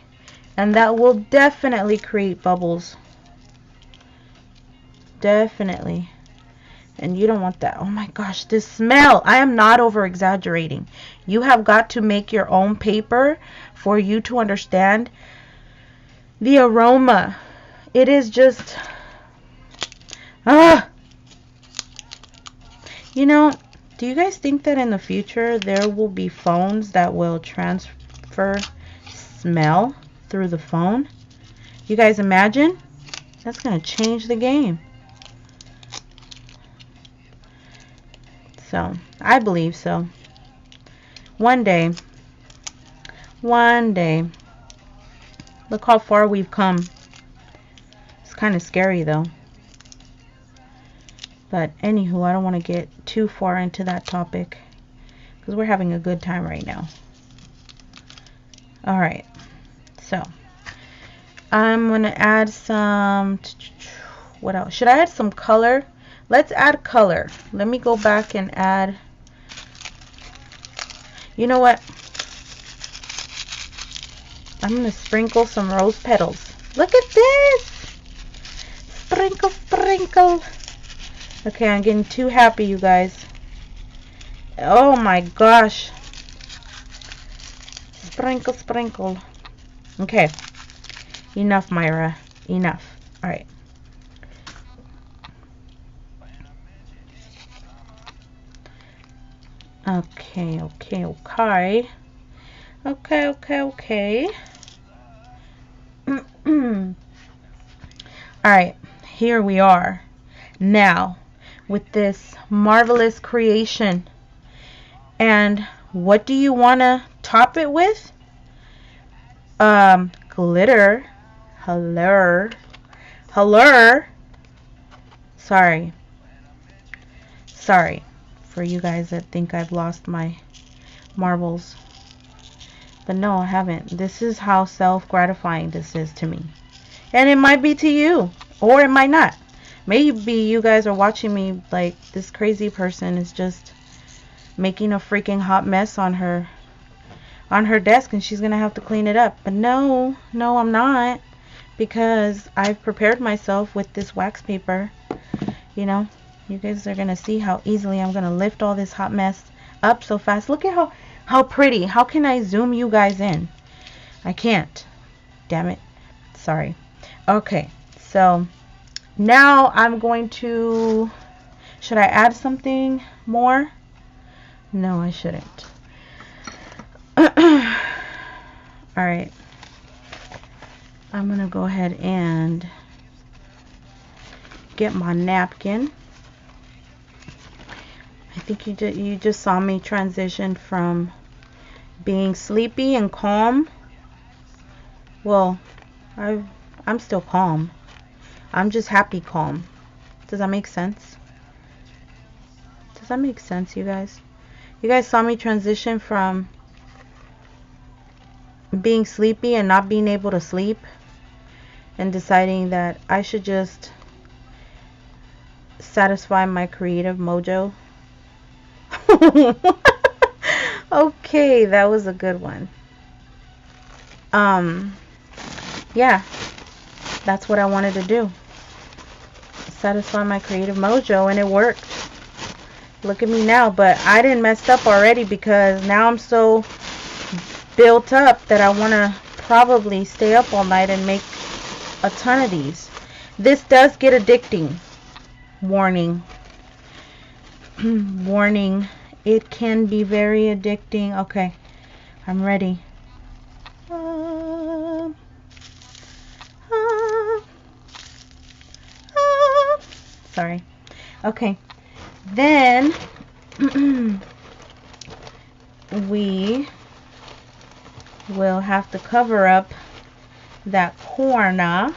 and that will definitely create bubbles. Definitely. And you don't want that. Oh my gosh, this smell. I am not over exaggerating. You have got to make your own paper for you to understand the aroma. It is just, you know, do you guys think that in the future there will be phones that will transfer smell through the phone? You guys imagine? That's going to change the game. So, I believe so. One day. Look how far we've come. It's kind of scary though. But anywho, I don't want to get too far into that topic because we're having a good time right now. Alright. So, I'm going to add some, what else? Should I add some color? Let's add color. Let me go back and add, you know what? I'm going to sprinkle some rose petals. Look at this! Sprinkle, sprinkle. Okay, I'm getting too happy, you guys. Oh my gosh. Sprinkle, sprinkle. Okay. Enough, Myra. Enough. Alright. Okay. Alright, here we are now with this marvelous creation. And what do you want to top it with? Glitter. Hello. Sorry for you guys that think I've lost my marbles. But no, I haven't. This is how self-gratifying this is to me. And it might be to you, or it might not. Maybe you guys are watching me like this crazy person is just making a freaking hot mess on her on her desk and she's gonna have to clean it up. But no, I'm not, because I've prepared myself with this wax paper. You know, you guys are gonna see how easily I'm gonna lift all this hot mess up so fast. Look at how pretty. How can I zoom you guys in? I can't. Damn it. Sorry. Okay, so now I'm going to, should I add something more? No, I shouldn't. Alright. I'm going to go ahead and get my napkin. I think you just saw me transition from being sleepy and calm. Well, I'm still calm. I'm just happy calm. Does that make sense? Does that make sense, you guys? You guys saw me transition from being sleepy and not being able to sleep and deciding that I should just satisfy my creative mojo. Okay, that was a good one. Yeah, that's what I wanted to do. Satisfy my creative mojo, and it worked. Look at me now, but I didn't mess up already because now I'm so built up that I want to probably stay up all night and make a ton of these. This does get addicting. Warning. Warning. It can be very addicting. Okay, I'm ready. Sorry. Okay. Then we will have to cover up that corner.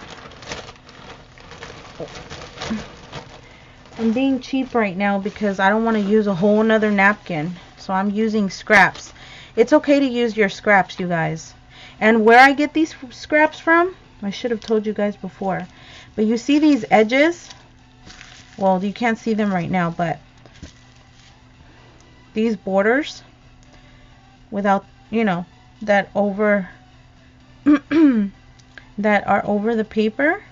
I'm being cheap right now because I don't want to use a whole nother napkin. So I'm using scraps. It's okay to use your scraps, you guys. And where I get these scraps from, I should have told you guys before. But you see these edges? Well, you can't see them right now, but these borders without, you know, that over that are over the paper,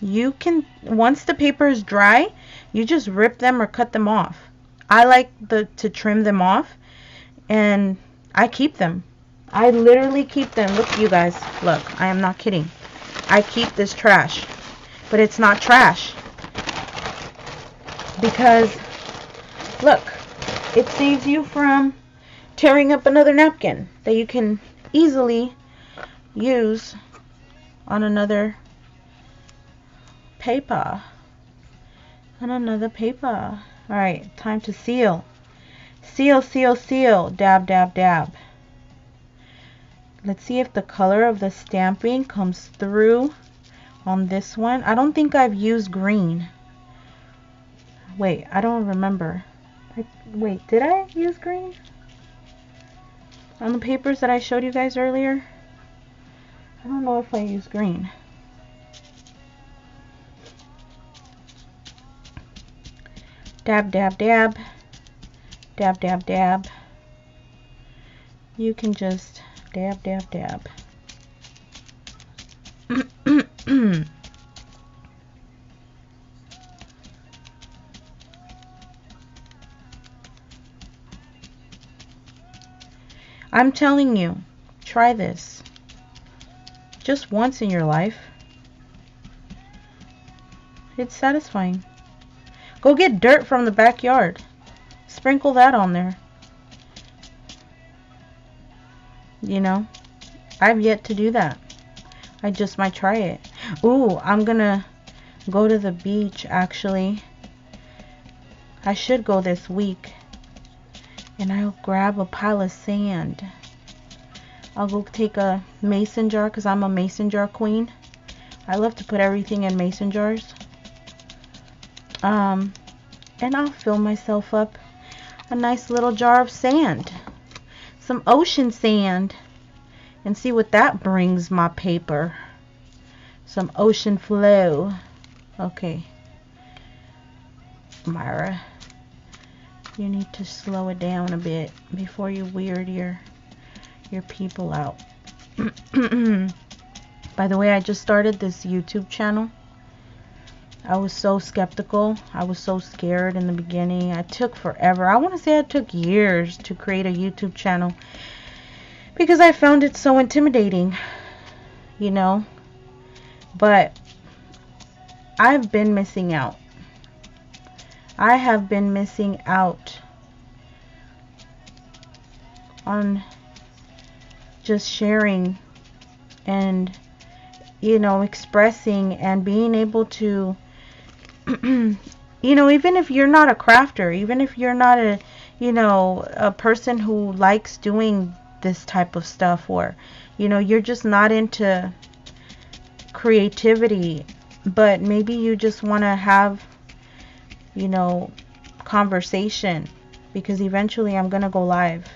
you can, once the paper is dry, you just rip them or cut them off. I like to trim them off, and I keep them. I literally keep them. Look, you guys, look, I am not kidding. I keep this trash, but it's not trash because look, it saves you from tearing up another napkin that you can easily use on another paper. On another paper. Alright, time to seal. Seal, seal, seal. Dab, dab, dab. Let's see if the color of the stamping comes through on this one. I don't think I've used green. Wait, I don't remember. Wait, did I use green? On the papers that I showed you guys earlier? I don't know if I used green. Dab, dab, dab. Dab, dab, dab. You can just dab, dab, dab. I'm telling you, try this. Just once in your life. It's satisfying. Go get dirt from the backyard. Sprinkle that on there. You know, I've yet to do that. I just might try it. Ooh, I'm gonna go to the beach actually. I should go this week. And I'll grab a pile of sand. I'll go take a mason jar because I'm a mason jar queen. I love to put everything in mason jars. And I'll fill myself up a nice little jar of sand. Some ocean sand. And see what that brings my paper. Some ocean flow. Okay. Myra. You need to slow it down a bit before you weird your people out. By the way, I just started this YouTube channel. I was so skeptical. I was so scared in the beginning. I took forever. I want to say it took years to create a YouTube channel because I found it so intimidating, you know. But I've been missing out. I have been missing out on just sharing and, you know, expressing and being able to, you know, even if you're not a crafter, even if you're not a, you know, a person who likes doing this type of stuff, or, you know, you're just not into creativity, but maybe you just want to have, you know, conversation, because eventually I'm gonna go live.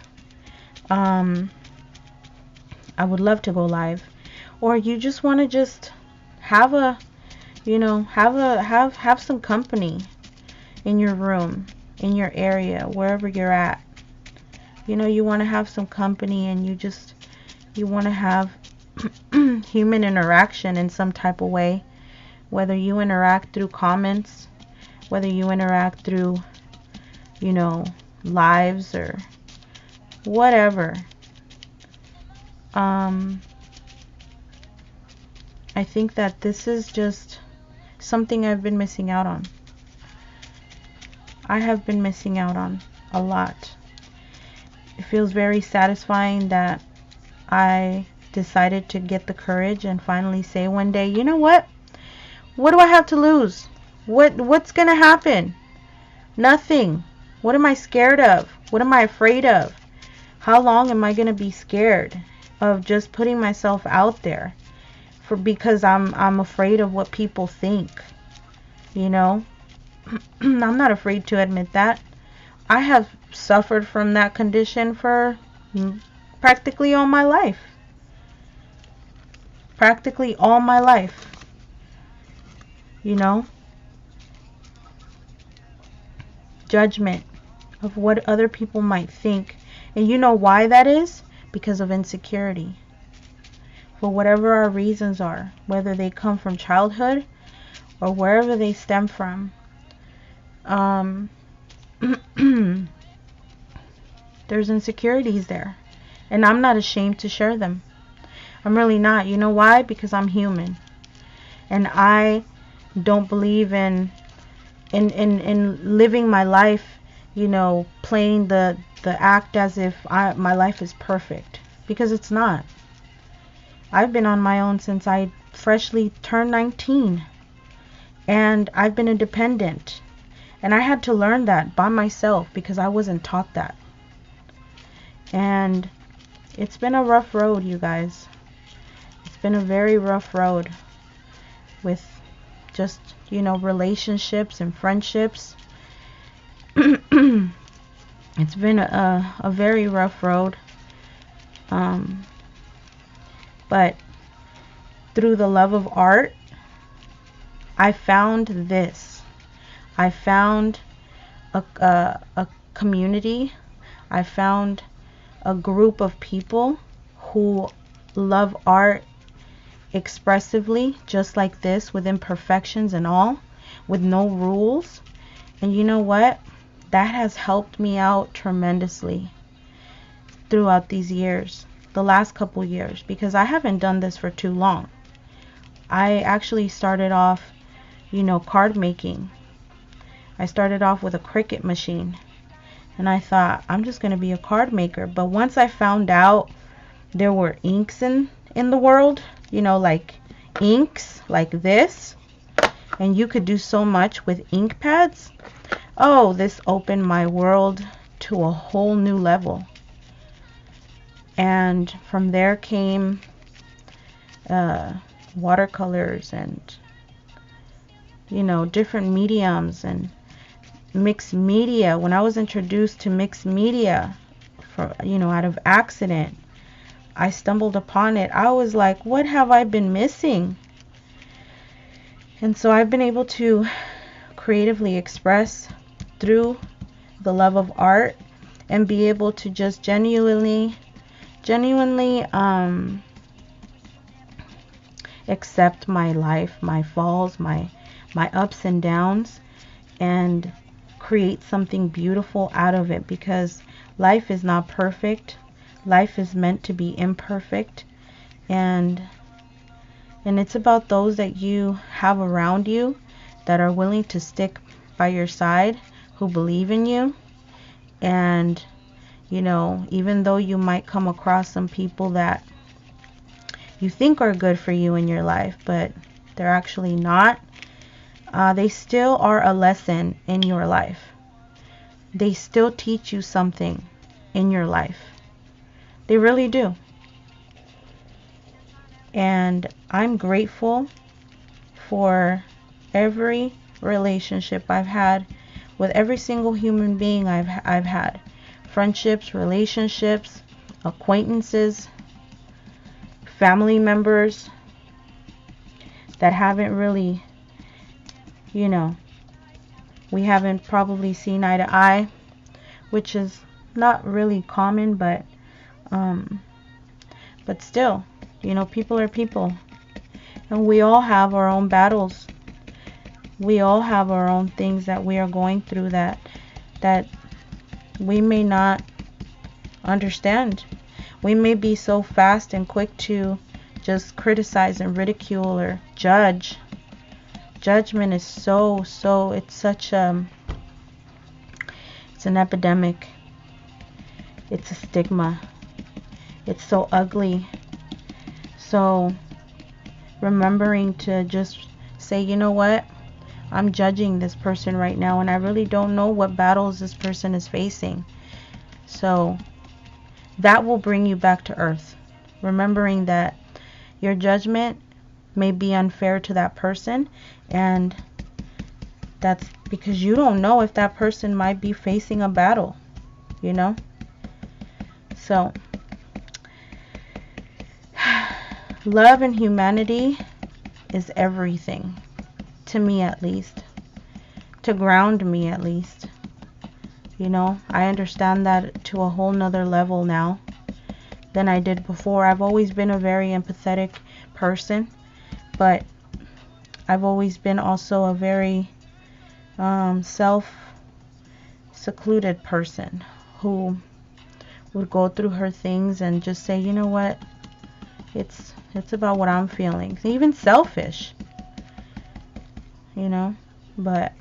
I would love to go live. Or you just want to just have a, you know, have some company in your room, in your area, wherever you're at. You know, you want to have some company, and you want to have human interaction in some type of way, whether you interact through comments, whether you interact through, you know, lives or whatever. I think that this is just something I've been missing out on. I have been missing out on a lot. It feels very satisfying that I decided to get the courage and finally say one day, you know what? What do I have to lose? What's gonna happen? Nothing. What am I scared of? What am I afraid of? How long am I gonna be scared of just putting myself out there because I'm afraid of what people think? You know? I'm not afraid to admit that. I have suffered from that condition for practically all my life. Practically all my life. You know? Judgment of what other people might think. And you know why that is? Because of insecurity. For whatever our reasons are, whether they come from childhood or wherever they stem from, there's insecurities there. And I'm not ashamed to share them. I'm really not. You know why? Because I'm human. And I don't believe in living my life, you know, playing the act as if my life is perfect. Because it's not. I've been on my own since I freshly turned 19. And I've been independent. And I had to learn that by myself because I wasn't taught that. And it's been a rough road, you guys. It's been a very rough road with just, you know, relationships and friendships. It's been a very rough road. But through the love of art, I found this. I found a community. I found a group of people who love art expressively, just like this, with imperfections and all, with no rules. And you know what? That has helped me out tremendously throughout these years, the last couple years, because I haven't done this for too long. I actually started off, you know, card making. I started off with a Cricut machine, and I thought, I'm just going to be a card maker. But once I found out there were inks in the world, you know, like inks like this, and you could do so much with ink pads. Oh, this opened my world to a whole new level. And from there came watercolors and, you know, different mediums and mixed media. When I was introduced to mixed media, for, you know, out of accident, I stumbled upon it. I was like, what have I been missing? And so I've been able to creatively express through the love of art, and be able to just genuinely accept my life, my falls, my ups and downs, and create something beautiful out of it, because life is not perfect. Life is meant to be imperfect, and it's about those that you have around you that are willing to stick by your side, who believe in you. And you know, even though you might come across some people that you think are good for you in your life, but they're actually not, they still are a lesson in your life. They still teach you something in your life. They really do. And I'm grateful for every relationship I've had with every single human being I've had. Friendships, relationships, acquaintances, family members that haven't really, you know, we haven't probably seen eye to eye, which is not really common, but still, you know, people are people, and we all have our own battles. We all have our own things that we are going through that we may not understand. We may be so fast and quick to just criticize and ridicule or judge. Judgment is it's such it's an epidemic. It's a stigma. It's so ugly. So remembering to just say, you know what? I'm judging this person right now, and I really don't know what battles this person is facing. So that will bring you back to earth. Remembering that your judgment may be unfair to that person, and that's because you don't know if that person might be facing a battle, you know? So love and humanity is everything. To me, at least. To ground me, at least. You know, I understand that to a whole nother level now than I did before. I've always been a very empathetic person, but I've always been also a very self-secluded person who would go through her things and just say, you know what, it's about what I'm feeling. Even selfish. You know, but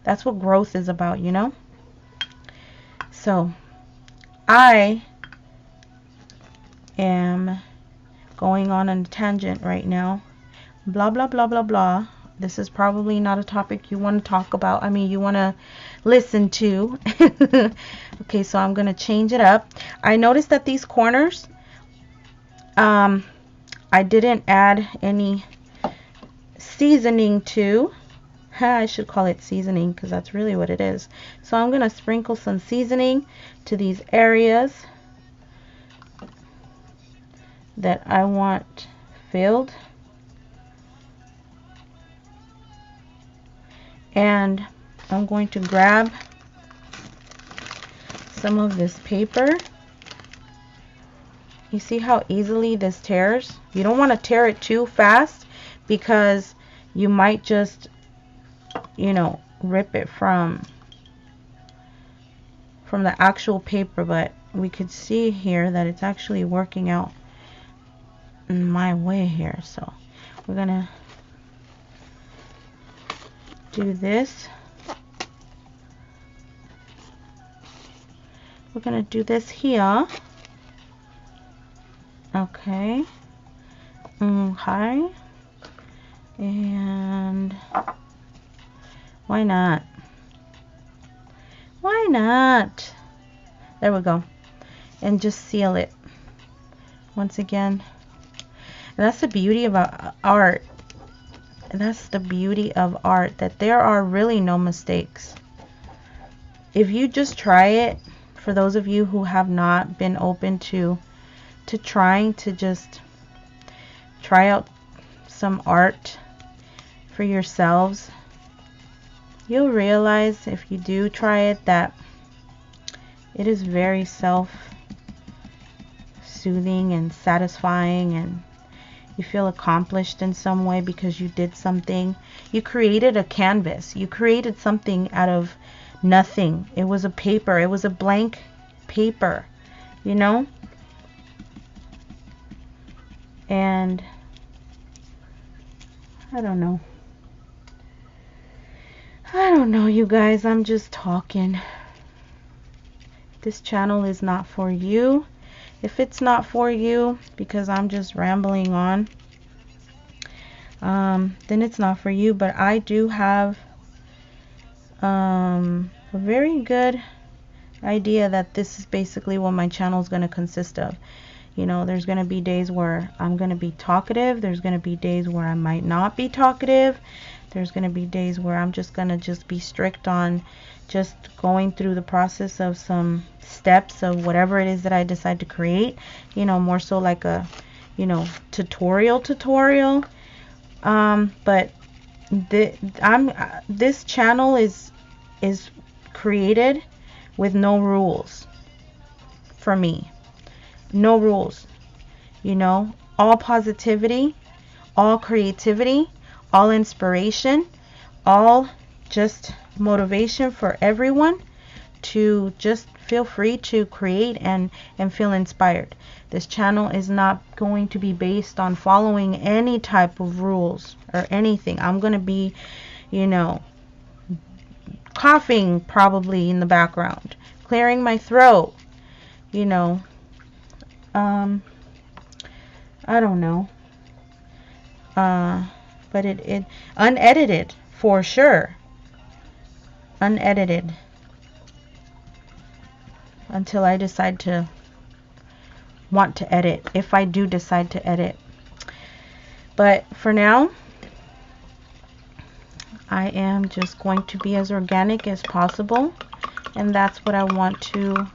that's what growth is about, you know. So I am going on a tangent right now, blah blah blah blah blah. This is probably not a topic you want to talk about. I mean, you want to listen to. Okay, so I'm gonna change it up. I noticed that these corners, I didn't add any seasoning to. I should call it seasoning because that's really what it is. So I'm going to sprinkle some seasoning to these areas that I want filled. And I'm going to grab some of this paper. You see how easily this tears? You don't want to tear it too fast, because you might just, you know, rip it from the actual paper. But we could see here that it's actually working out in my way here. So we're gonna do this. We're gonna do this here. Okay. Okay. And why not? Why not? There we go. And just seal it once again. And that's the beauty about art. That's the beauty of art, that there are really no mistakes. If you just try it, for those of you who have not been open to trying to just try out some art for yourselves, you'll realize if you do try it that it is very self-soothing and satisfying, and you feel accomplished in some way because you did something. You created a canvas. You created something out of nothing. It was a paper. It was a blank paper, you know? And I don't know. I don't know, you guys. I'm just talking. This channel is not for you. If it's not for you because I'm just rambling on, then it's not for you. But I do have a very good idea that this is basically what my channel is going to consist of. You know, there's going to be days where I'm going to be talkative. There's going to be days where I might not be talkative. There's going to be days where I'm just going to be strict on just going through the process of some steps of whatever it is that I decide to create. You know, more so like a, you know, tutorial. But this channel is created with no rules for me. No rules. You know, all positivity, all creativity, all inspiration, all just motivation for everyone to just feel free to create and feel inspired. This channel is not going to be based on following any type of rules or anything. I'm going to be, you know, coughing probably in the background, clearing my throat, you know, I don't know, but it unedited for sure, unedited until I decide to want to edit, if I do decide to edit. But for now, I am just going to be as organic as possible, and that's what I want to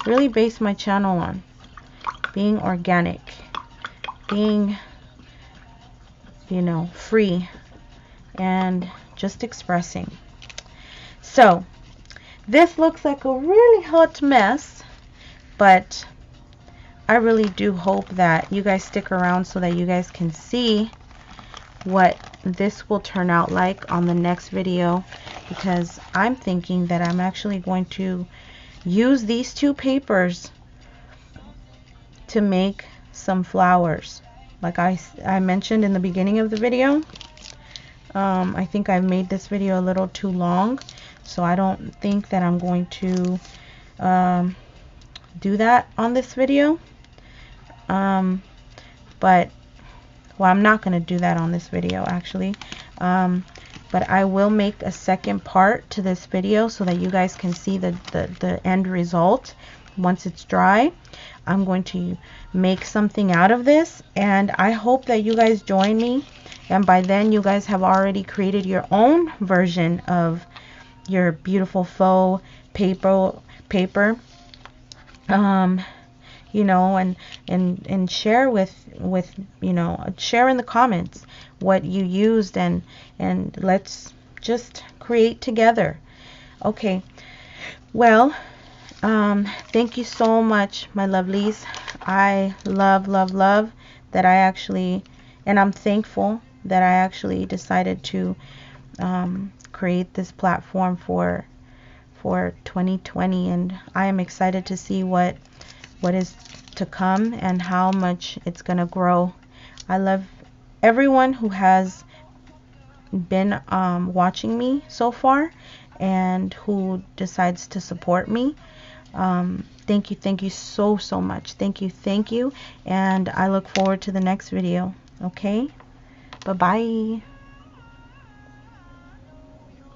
really base my channel on. Being organic, being, you know, free, and just expressing. So this looks like a really hot mess, but I really do hope that you guys stick around so that you guys can see what this will turn out like on the next video, because I'm thinking that I'm actually going to use these two papers to make some flowers. Like I mentioned in the beginning of the video, I think I've made this video a little too long, so I don't think that I'm going to do that on this video. But well, I'm not going to do that on this video actually, but I will make a second part to this video so that you guys can see the end result once it's dry. I'm going to make something out of this, and I hope that you guys join me, and by then you guys have already created your own version of your beautiful faux paper, you know, and share with you know, share in the comments what you used, and let's just create together. Okay, well, thank you so much, my lovelies. I love that I actually, and I'm thankful that I actually decided to create this platform for 2020, and I am excited to see what is to come and how much it's gonna grow. I love everyone who has been watching me so far and who decides to support me. Thank you so much. Thank you, and I look forward to the next video. Okay, bye bye.